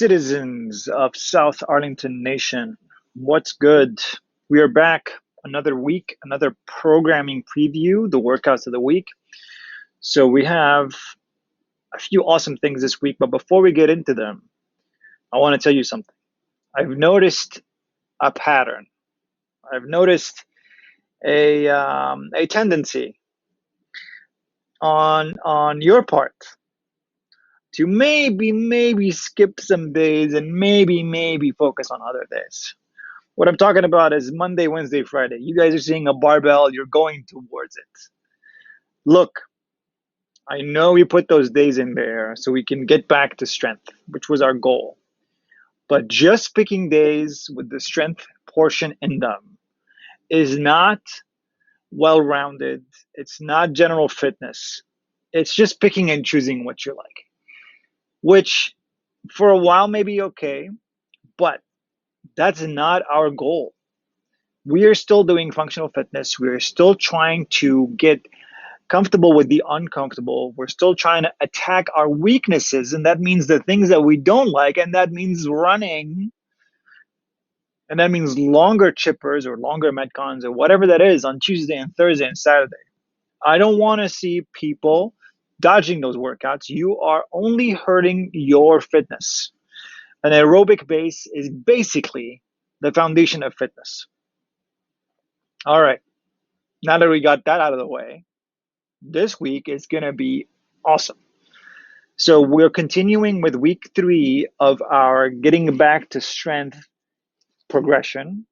citizens of South Arlington Nation. What's good? We are back another week, another programming preview, the workouts of the week. So we have a few awesome things this week, but before we get into them, I want to tell you something. I've noticed a pattern. I've noticed a tendency on your part to maybe skip some days and maybe focus on other days. What I'm talking about is Monday, Wednesday, Friday. You guys are seeing a barbell, you're going towards it. Look, I know we put those days in there so we can get back to strength, which was our goal. But just picking days with the strength portion in them is not well rounded. It's not general fitness. It's just picking and choosing what you like, which for a while may be okay, but that's not our goal. We are still doing functional fitness. We are still trying to get comfortable with the uncomfortable. We're still trying to attack our weaknesses, and that means the things that we don't like, and that means running, and that means longer chippers or longer metcons or whatever that is on Tuesday and Thursday and Saturday. I don't want to see people dodging those workouts. You are only hurting your fitness. An aerobic base is basically the foundation of fitness. All right, now that we got that out of the way, this week is going to be awesome. So we're continuing with week 3 of our getting back to strength progression.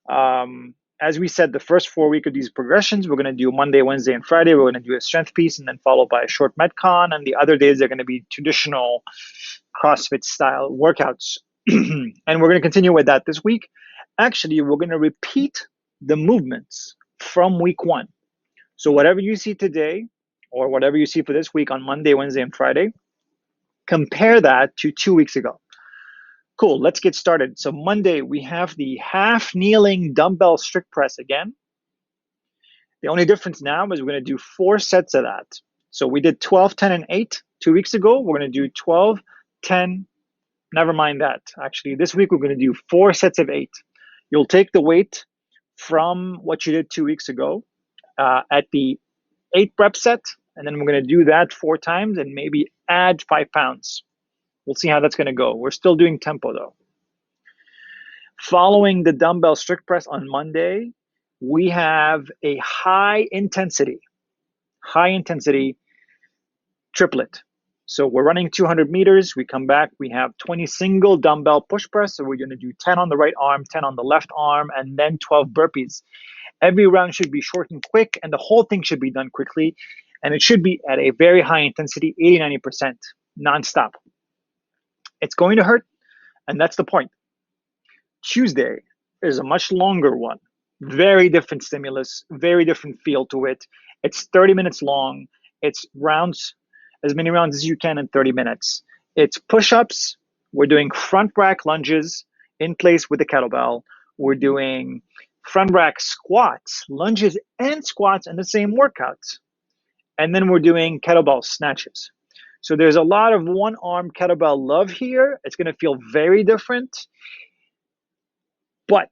As we said, the first 4 weeks of these progressions, we're going to do Monday, Wednesday, and Friday. We're going to do a strength piece and then followed by a short Metcon. And the other days are going to be traditional CrossFit style workouts. And we're going to continue with that this week. Actually, we're going to repeat the movements from week 1. So whatever you see today or whatever you see for this week on Monday, Wednesday, and Friday, compare that to 2 weeks ago. Cool, let's get started. So Monday, we have the half kneeling dumbbell strict press again. The only difference now is we're going to do 4 sets of that. So we did 12, 10, and 8 2 weeks ago. We're going to do 12, 10, never mind that. Actually, this week we're going to do 4 sets of 8. You'll take the weight from what you did 2 weeks ago at the 8 rep set, and then we're going to do that 4 times and maybe add 5 pounds. We'll see how that's going to go. We're still doing tempo though. Following the dumbbell strict press on Monday, we have a high intensity triplet. So we're running 200 meters. We come back, we have 20 single dumbbell push press. So we're going to do 10 on the right arm, 10 on the left arm, and then 12 burpees. Every round should be short and quick, and the whole thing should be done quickly. And it should be at a very high intensity, 80-90%, nonstop. It's going to hurt, and that's the point. Tuesday is a much longer one. Very different stimulus, very different feel to it. It's 30 minutes long. It's rounds, as many rounds as you can in 30 minutes. It's push-ups. We're doing front rack lunges in place with the kettlebell. We're doing front rack squats, lunges and squats in the same workouts. And then we're doing kettlebell snatches. So there's a lot of one-arm kettlebell love here. It's going to feel very different. But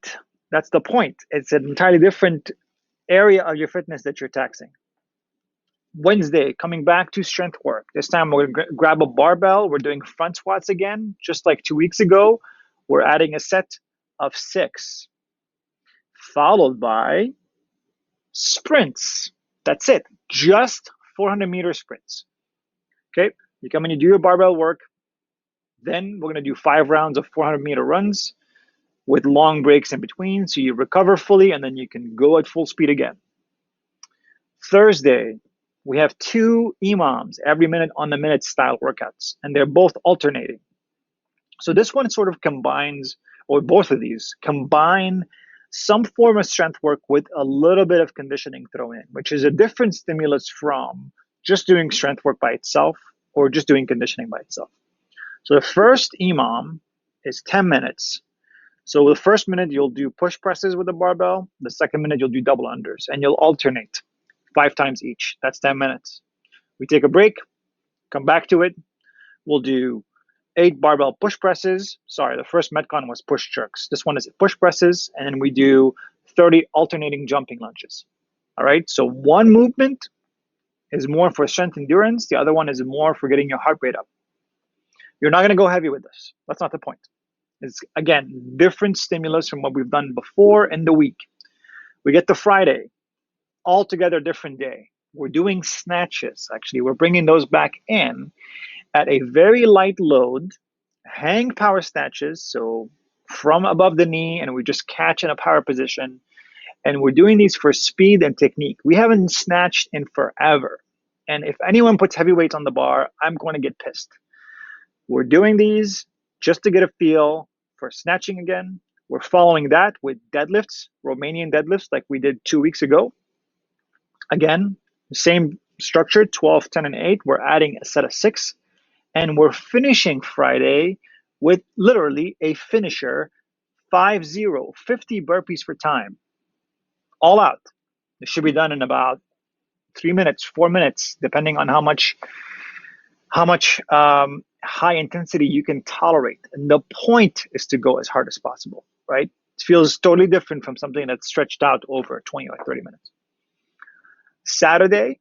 that's the point. It's an entirely different area of your fitness that you're taxing. Wednesday, coming back to strength work. This time we're going to grab a barbell. We're doing front squats again, just like 2 weeks ago. We're adding a set of 6, followed by sprints. That's it. Just 400-meter sprints. Okay, you come and you do your barbell work. Then we're going to do 5 rounds of 400-meter runs with long breaks in between, so you recover fully, and then you can go at full speed again. Thursday, we have 2 EMOMs, every minute on the minute style workouts, and they're both alternating. So this one sort of combines, or both of these, combine some form of strength work with a little bit of conditioning thrown in, which is a different stimulus from just doing strength work by itself or just doing conditioning by itself. So the first EMOM is 10 minutes. So the first minute, you'll do push presses with the barbell. The second minute, you'll do double unders, and you'll alternate 5 times each. That's 10 minutes. We take a break, come back to it. We'll do 8 barbell push presses. Sorry, the first Metcon was push jerks. This one is push presses, and then we do 30 alternating jumping lunges. All right, so one movement is more for strength endurance. The other one is more for getting your heart rate up. You're not going to go heavy with this. That's not the point. It's, again, different stimulus from what we've done before in the week. We get to Friday, altogether different day. We're doing snatches. Actually, we're bringing those back in at a very light load, hang power snatches, so from above the knee, and we just catch in a power position. And we're doing these for speed and technique. We haven't snatched in forever. And if anyone puts heavy weights on the bar, I'm going to get pissed. We're doing these just to get a feel for snatching again. We're following that with deadlifts, Romanian deadlifts, like we did 2 weeks ago. Again, same structure, 12, 10, and 8. We're adding a set of 6. And we're finishing Friday with literally a finisher, 5-0, 50 burpees for time, all out. It should be done in about 3 minutes, 4 minutes, depending on how much high intensity you can tolerate. And the point is to go as hard as possible, right? It feels totally different from something that's stretched out over 20 or 30 minutes. Saturday,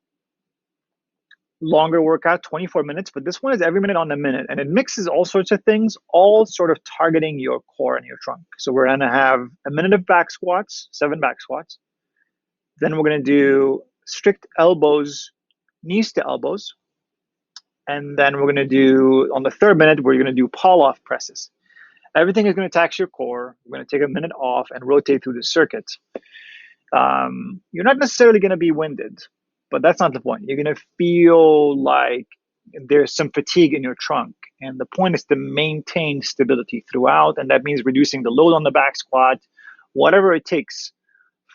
longer workout, 24 minutes, but this one is every minute on the minute, and it mixes all sorts of things, all sort of targeting your core and your trunk. So we're going to have a minute of back squats, 7 back squats. Then we're going to do strict elbows, knees to elbows. And then we're going to do, on the 3rd minute, we're going to do pull-off presses. Everything is going to tax your core. We're going to take a minute off and rotate through the circuit. You're not necessarily going to be winded, but that's not the point. You're going to feel like there's some fatigue in your trunk. And the point is to maintain stability throughout. And that means reducing the load on the back squat, whatever it takes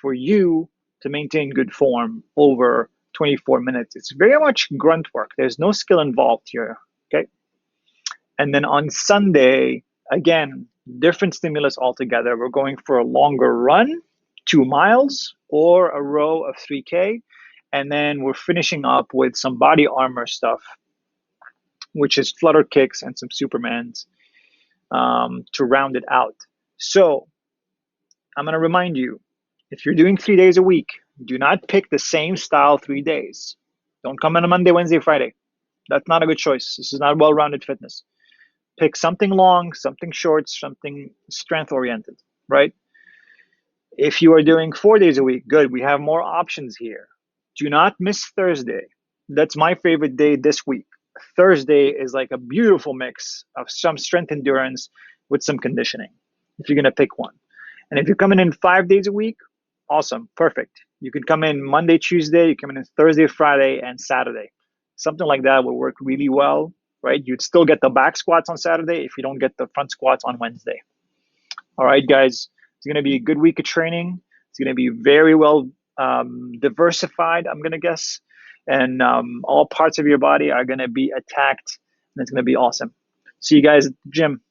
for you to maintain good form over 24 minutes. It's very much grunt work. There's no skill involved here, okay? And then on Sunday, again, different stimulus altogether. We're going for a longer run, 2 miles, or a row of 3K. And then we're finishing up with some body armor stuff, which is flutter kicks and some Supermans to round it out. So I'm going to remind you, if you're doing 3 days a week, do not pick the same style 3 days. Don't come on a Monday, Wednesday, Friday. That's not a good choice. This is not well-rounded fitness. Pick something long, something short, something strength-oriented, right? If you are doing 4 days a week, good. We have more options here. Do not miss Thursday. That's my favorite day this week. Thursday is like a beautiful mix of some strength endurance with some conditioning, if you're going to pick one. And if you're coming in 5 days a week, awesome, perfect. You can come in Monday, Tuesday, you come in Thursday, Friday, and Saturday. Something like that will work really well, right? You'd still get the back squats on Saturday if you don't get the front squats on Wednesday. All right, guys, it's going to be a good week of training. It's going to be very well diversified, I'm going to guess. And all parts of your body are going to be attacked, and it's going to be awesome. See you guys at the gym.